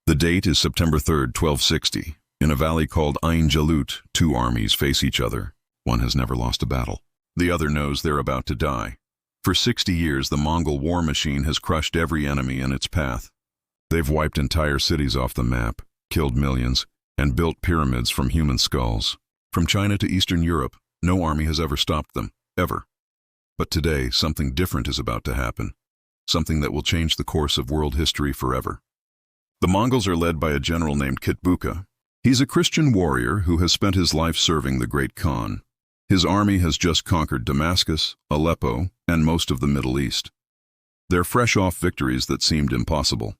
The date is September 3rd, 1260. In a valley called Ain Jalut, two armies face each other. One has never lost a battle. The other knows they're about to die. For 60 years, the Mongol war machine has crushed every enemy in its path. They've wiped entire cities off the map, killed millions, and built pyramids from human skulls. From China to Eastern Europe, no army has ever stopped them, ever. But today, something different is about to happen. Something that will change the course of world history forever. The Mongols are led by a general named Kitbuka. He's a Christian warrior who has spent his life serving the Great Khan. His army has just conquered Damascus, Aleppo, and most of the Middle East. They're fresh off victories that seemed impossible.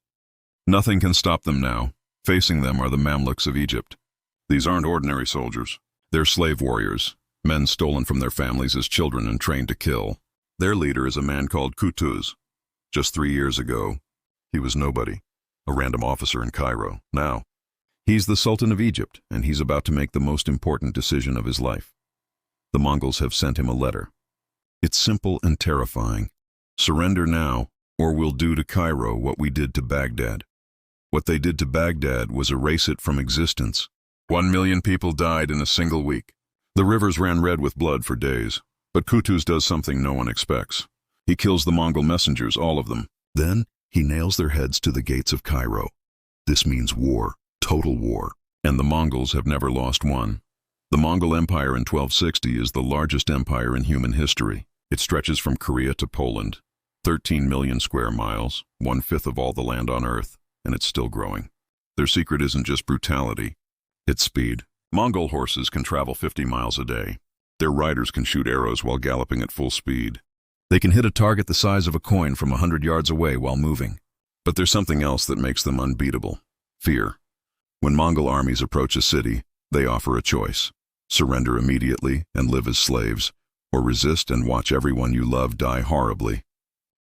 Nothing can stop them now. Facing them are the Mamluks of Egypt. These aren't ordinary soldiers. They're slave warriors, men stolen from their families as children and trained to kill. Their leader is a man called Kutuz. Just 3 years ago, he was nobody, a random officer in Cairo. Now, he's the Sultan of Egypt, and he's about to make the most important decision of his life. The Mongols have sent him a letter. It's simple and terrifying. Surrender now, or we'll do to Cairo what we did to Baghdad. What they did to Baghdad was erase it from existence. 1 million people died in a single week. The rivers ran red with blood for days. But Kutuz does something no one expects. He kills the Mongol messengers, all of them. Then, he nails their heads to the gates of Cairo. This means war, total war, and the Mongols have never lost one. The Mongol Empire in 1260 is the largest empire in human history. It stretches from Korea to Poland, 13 million square miles, 1/5 of all the land on Earth, and it's still growing. Their secret isn't just brutality, it's speed. Mongol horses can travel 50 miles a day. Their riders can shoot arrows while galloping at full speed. They can hit a target the size of a coin from 100 yards away while moving. But there's something else that makes them unbeatable: fear. When Mongol armies approach a city, they offer a choice: surrender immediately and live as slaves, or resist and watch everyone you love die horribly.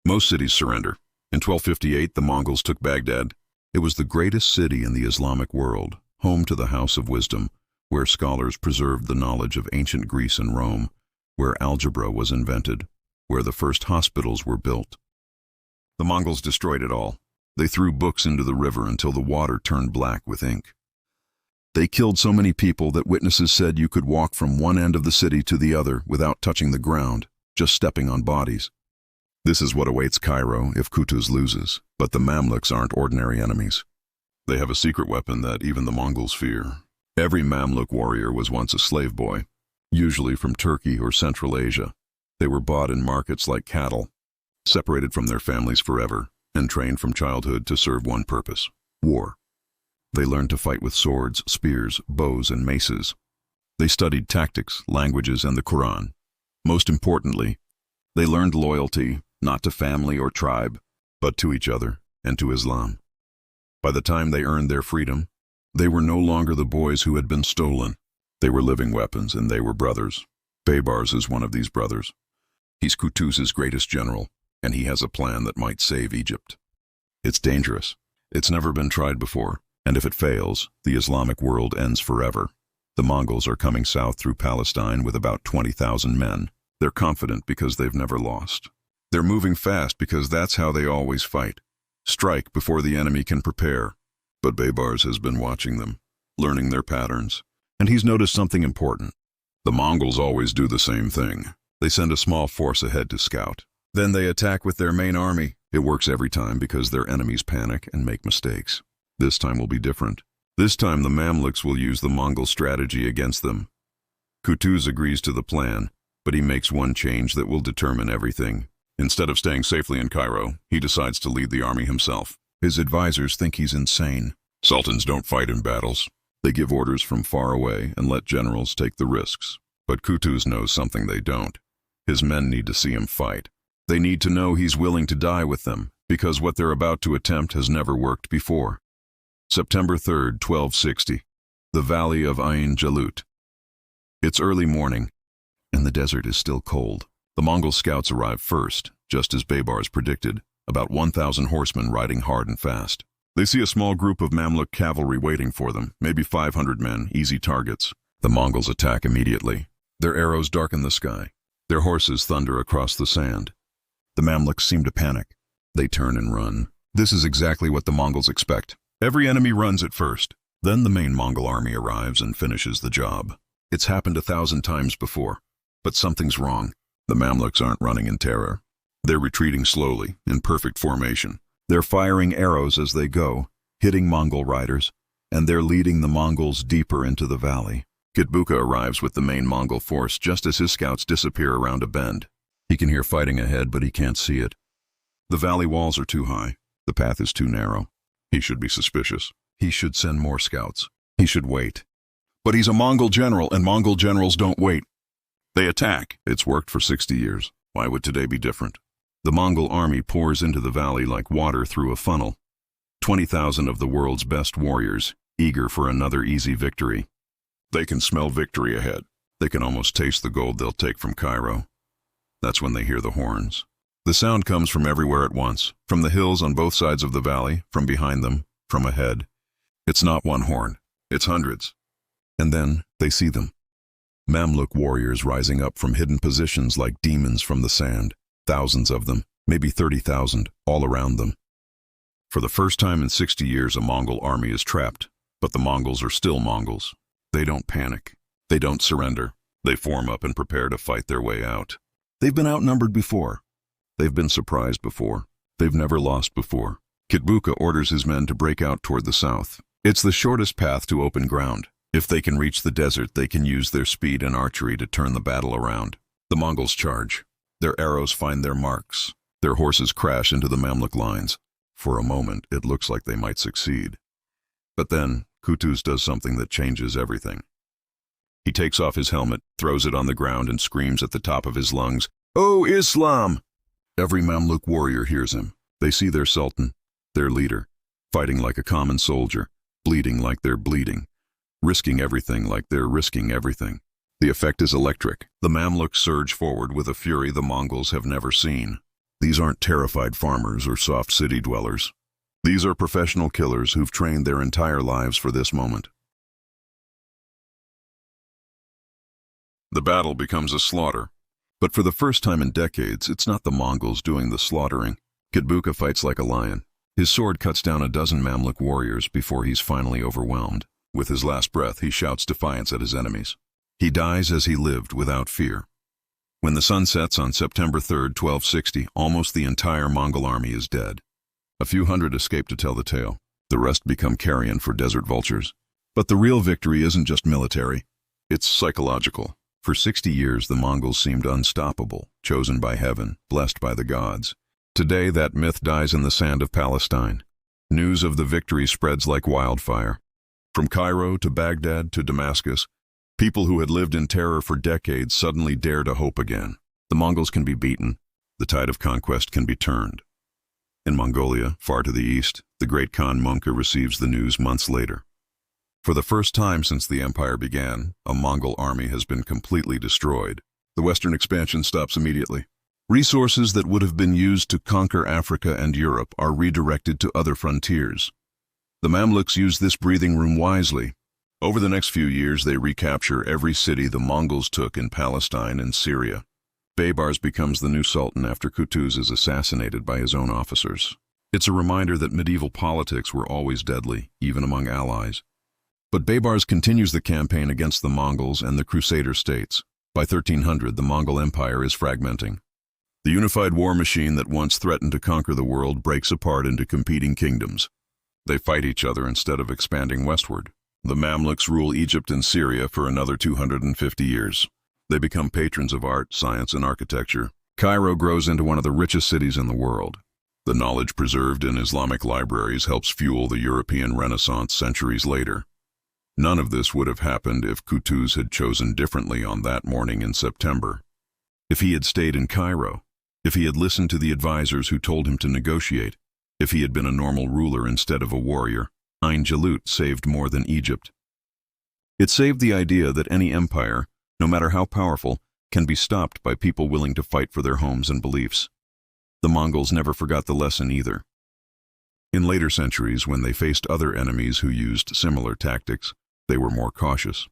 Most cities surrender. In 1258, the Mongols took Baghdad. It was the greatest city in the Islamic world, home to the House of Wisdom, where scholars preserved the knowledge of ancient Greece and Rome, where algebra was invented, where the first hospitals were built. The Mongols destroyed it all. They threw books into the river until the water turned black with ink. They killed so many people that witnesses said you could walk from one end of the city to the other without touching the ground, just stepping on bodies. This is what awaits Cairo if Kutuz loses, but the Mamluks aren't ordinary enemies. They have a secret weapon that even the Mongols fear. Every Mamluk warrior was once a slave boy, usually from Turkey or Central Asia. They were bought in markets like cattle, separated from their families forever, and trained from childhood to serve one purpose: war. They learned to fight with swords, spears, bows, and maces. They studied tactics, languages, and the Quran. Most importantly, they learned loyalty, not to family or tribe, but to each other and to Islam. By the time they earned their freedom, they were no longer the boys who had been stolen. They were living weapons, and they were brothers. Baybars is one of these brothers. He's Kutuz's greatest general, and he has a plan that might save Egypt. It's dangerous. It's never been tried before, and if it fails, the Islamic world ends forever. The Mongols are coming south through Palestine with about 20,000 men. They're confident because they've never lost. They're moving fast because that's how they always fight. Strike before the enemy can prepare. But Baybars has been watching them, learning their patterns, and he's noticed something important. The Mongols always do the same thing. They send a small force ahead to scout. Then they attack with their main army. It works every time because their enemies panic and make mistakes. This time will be different. This time the Mamluks will use the Mongol strategy against them. Kutuz agrees to the plan, but he makes one change that will determine everything. Instead of staying safely in Cairo, he decides to lead the army himself. His advisors think he's insane. Sultans don't fight in battles. They give orders from far away and let generals take the risks. But Kutuz knows something they don't. His men need to see him fight. They need to know he's willing to die with them, because what they're about to attempt has never worked before. September 3rd, 1260. The Valley of Ain Jalut. It's early morning, and the desert is still cold. The Mongol scouts arrive first, just as Baybars predicted, about 1,000 horsemen riding hard and fast. They see a small group of Mamluk cavalry waiting for them, maybe 500 men, easy targets. The Mongols attack immediately. Their arrows darken the sky. Their horses thunder across the sand. The Mamluks seem to panic. They turn and run. This is exactly what the Mongols expect. Every enemy runs at first. Then the main Mongol army arrives and finishes the job. It's happened 1,000 times before. But something's wrong. The Mamluks aren't running in terror. They're retreating slowly, in perfect formation. They're firing arrows as they go, hitting Mongol riders, and they're leading the Mongols deeper into the valley. Kitbuka arrives with the main Mongol force just as his scouts disappear around a bend. He can hear fighting ahead, but he can't see it. The valley walls are too high. The path is too narrow. He should be suspicious. He should send more scouts. He should wait. But he's a Mongol general, and Mongol generals don't wait. They attack. It's worked for 60 years. Why would today be different? The Mongol army pours into the valley like water through a funnel. 20,000 of the world's best warriors, eager for another easy victory. They can smell victory ahead. They can almost taste the gold they'll take from Cairo. That's when they hear the horns. The sound comes from everywhere at once, from the hills on both sides of the valley, from behind them, from ahead. It's not one horn, it's hundreds. And then they see them. Mamluk warriors rising up from hidden positions like demons from the sand. Thousands of them, maybe 30,000, all around them. For the first time in 60 years, a Mongol army is trapped, but the Mongols are still Mongols. They don't panic. They don't surrender. They form up and prepare to fight their way out. They've been outnumbered before. They've been surprised before. They've never lost before. Kitbuka orders his men to break out toward the south. It's the shortest path to open ground. If they can reach the desert, they can use their speed and archery to turn the battle around. The Mongols charge. Their arrows find their marks. Their horses crash into the Mamluk lines. For a moment, it looks like they might succeed. But then, Kutuz does something that changes everything. He takes off his helmet, throws it on the ground, and screams at the top of his lungs, "O Islam!" Every Mamluk warrior hears him. They see their sultan, their leader, fighting like a common soldier, bleeding like they're bleeding, risking everything like they're risking everything. The effect is electric. The Mamluks surge forward with a fury the Mongols have never seen. These aren't terrified farmers or soft city dwellers. These are professional killers who've trained their entire lives for this moment. The battle becomes a slaughter. But for the first time in decades, it's not the Mongols doing the slaughtering. Kitbuka fights like a lion. His sword cuts down a dozen Mamluk warriors before he's finally overwhelmed. With his last breath, he shouts defiance at his enemies. He dies as he lived, without fear. When the sun sets on September 3rd, 1260, almost the entire Mongol army is dead. A few hundred escape to tell the tale. The rest become carrion for desert vultures. But the real victory isn't just military. It's psychological. For 60 years, the Mongols seemed unstoppable, chosen by heaven, blessed by the gods. Today, that myth dies in the sand of Palestine. News of the victory spreads like wildfire. From Cairo to Baghdad to Damascus, people who had lived in terror for decades suddenly dare to hope again. The Mongols can be beaten. The tide of conquest can be turned. In Mongolia, far to the east, the great Khan Munka receives the news months later. For the first time since the empire began, a Mongol army has been completely destroyed. The western expansion stops immediately. Resources that would have been used to conquer Africa and Europe are redirected to other frontiers. The Mamluks use this breathing room wisely. Over the next few years, they recapture every city the Mongols took in Palestine and Syria. Baybars becomes the new sultan after Kutuz is assassinated by his own officers. It's a reminder that medieval politics were always deadly, even among allies. But Baybars continues the campaign against the Mongols and the Crusader states. By 1300, the Mongol Empire is fragmenting. The unified war machine that once threatened to conquer the world breaks apart into competing kingdoms. They fight each other instead of expanding westward. The Mamluks rule Egypt and Syria for another 250 years. They become patrons of art, science, and architecture. Cairo grows into one of the richest cities in the world. The knowledge preserved in Islamic libraries helps fuel the European Renaissance centuries later. None of this would have happened if Kutuz had chosen differently on that morning in September. If he had stayed in Cairo, if he had listened to the advisors who told him to negotiate, if he had been a normal ruler instead of a warrior, Ain Jalut saved more than Egypt. It saved the idea that any empire, no matter how powerful, can be stopped by people willing to fight for their homes and beliefs. The Mongols never forgot the lesson either. In later centuries, when they faced other enemies who used similar tactics, they were more cautious.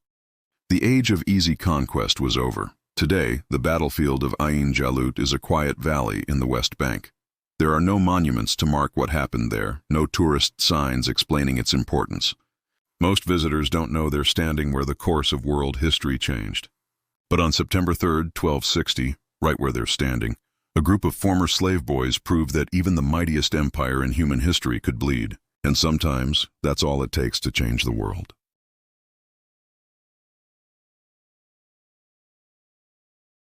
The age of easy conquest was over. Today, the battlefield of Ain Jalut is a quiet valley in the West Bank. There are no monuments to mark what happened there, no tourist signs explaining its importance. Most visitors don't know they're standing where the course of world history changed. But on September 3rd, 1260, right where they're standing, a group of former slave boys proved that even the mightiest empire in human history could bleed, and sometimes that's all it takes to change the world.